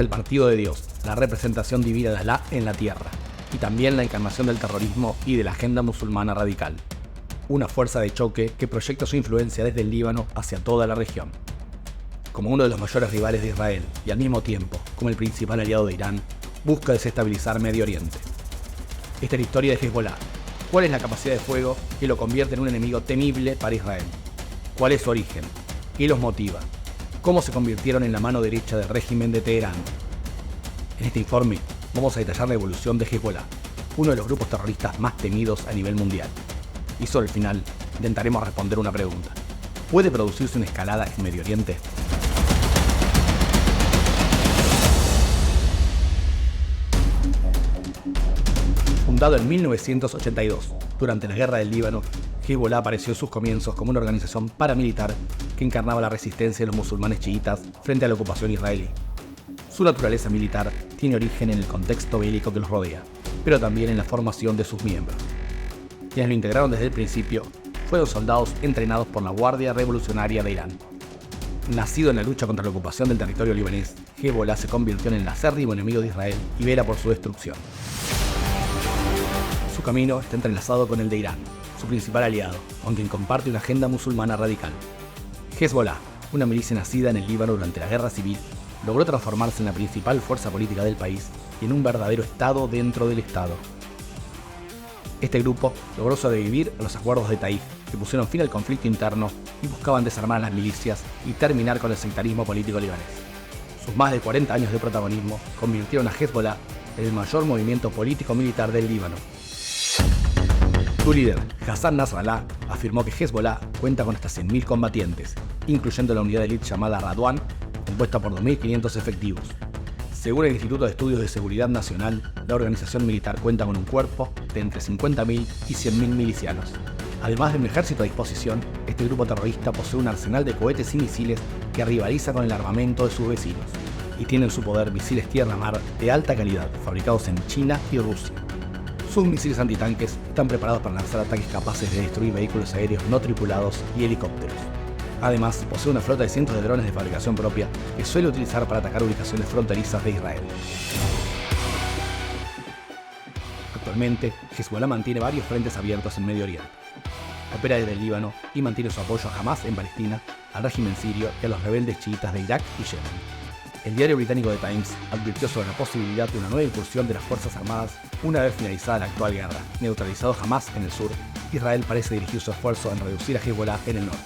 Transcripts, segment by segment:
el partido de Dios, la representación divina de Alá en la tierra, y también la encarnación del terrorismo y de la agenda musulmana radical. Una fuerza de choque que proyecta su influencia desde el Líbano hacia toda la región. Como uno de los mayores rivales de Israel y al mismo tiempo como el principal aliado de Irán, busca desestabilizar Medio Oriente. Esta es la historia de Hezbollah. ¿Cuál es la capacidad de fuego que lo convierte en un enemigo temible para Israel? ¿Cuál es su origen? ¿Qué los motiva? ¿Cómo se convirtieron en la mano derecha del régimen de Teherán? En este informe vamos a detallar la evolución de Hezbollah, uno de los grupos terroristas más temidos a nivel mundial. Y sobre el final intentaremos responder una pregunta. ¿Puede producirse una escalada en Medio Oriente? Fundado en 1982, durante la Guerra del Líbano, Hezbollah apareció en sus comienzos como una organización paramilitar que encarnaba la resistencia de los musulmanes chiitas frente a la ocupación israelí. Su naturaleza militar tiene origen en el contexto bélico que los rodea, pero también en la formación de sus miembros. Quienes lo integraron desde el principio fueron soldados entrenados por la Guardia Revolucionaria de Irán. Nacido en la lucha contra la ocupación del territorio libanés, Hezbollah se convirtió en el acérrimo enemigo de Israel y vela por su destrucción. Su camino está entrelazado con el de Irán, su principal aliado, con quien comparte una agenda musulmana radical. Hezbollah, una milicia nacida en el Líbano durante la guerra civil, logró transformarse en la principal fuerza política del país y en un verdadero Estado dentro del Estado. Este grupo logró sobrevivir a los acuerdos de Taif, que pusieron fin al conflicto interno y buscaban desarmar a las milicias y terminar con el sectarismo político libanés. Sus más de 40 años de protagonismo convirtieron a Hezbollah en el mayor movimiento político-militar del Líbano. Su líder, Hassan Nasrallah, afirmó que Hezbollah cuenta con hasta 100.000 combatientes, incluyendo la unidad de élite llamada Radwan, compuesta por 2.500 efectivos. Según el Instituto de Estudios de Seguridad Nacional, la organización militar cuenta con un cuerpo de entre 50.000 y 100.000 milicianos. Además de un ejército a disposición, este grupo terrorista posee un arsenal de cohetes y misiles que rivaliza con el armamento de sus vecinos, y tiene en su poder misiles tierra-mar de alta calidad, fabricados en China y Rusia. Sus misiles antitanques están preparados para lanzar ataques capaces de destruir vehículos aéreos no tripulados y helicópteros. Además, posee una flota de cientos de drones de fabricación propia que suele utilizar para atacar ubicaciones fronterizas de Israel. Actualmente, Hezbollah mantiene varios frentes abiertos en Medio Oriente. Opera desde el Líbano y mantiene su apoyo a Hamás en Palestina, al régimen sirio y a los rebeldes chiitas de Irak y Yemen. El diario británico The Times advirtió sobre la posibilidad de una nueva incursión de las Fuerzas Armadas una vez finalizada la actual guerra. Neutralizado Hamás en el sur, Israel parece dirigir su esfuerzo en reducir a Hezbollah en el norte.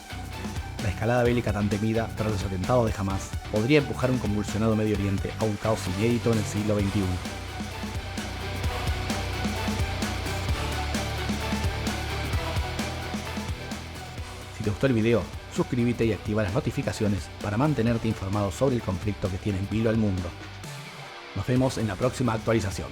La escalada bélica tan temida tras los atentados de Hamás podría empujar un convulsionado Medio Oriente a un caos inédito en el siglo XXI. Si te gustó el video, suscríbete y activa las notificaciones para mantenerte informado sobre el conflicto que tiene en vilo al mundo. Nos vemos en la próxima actualización.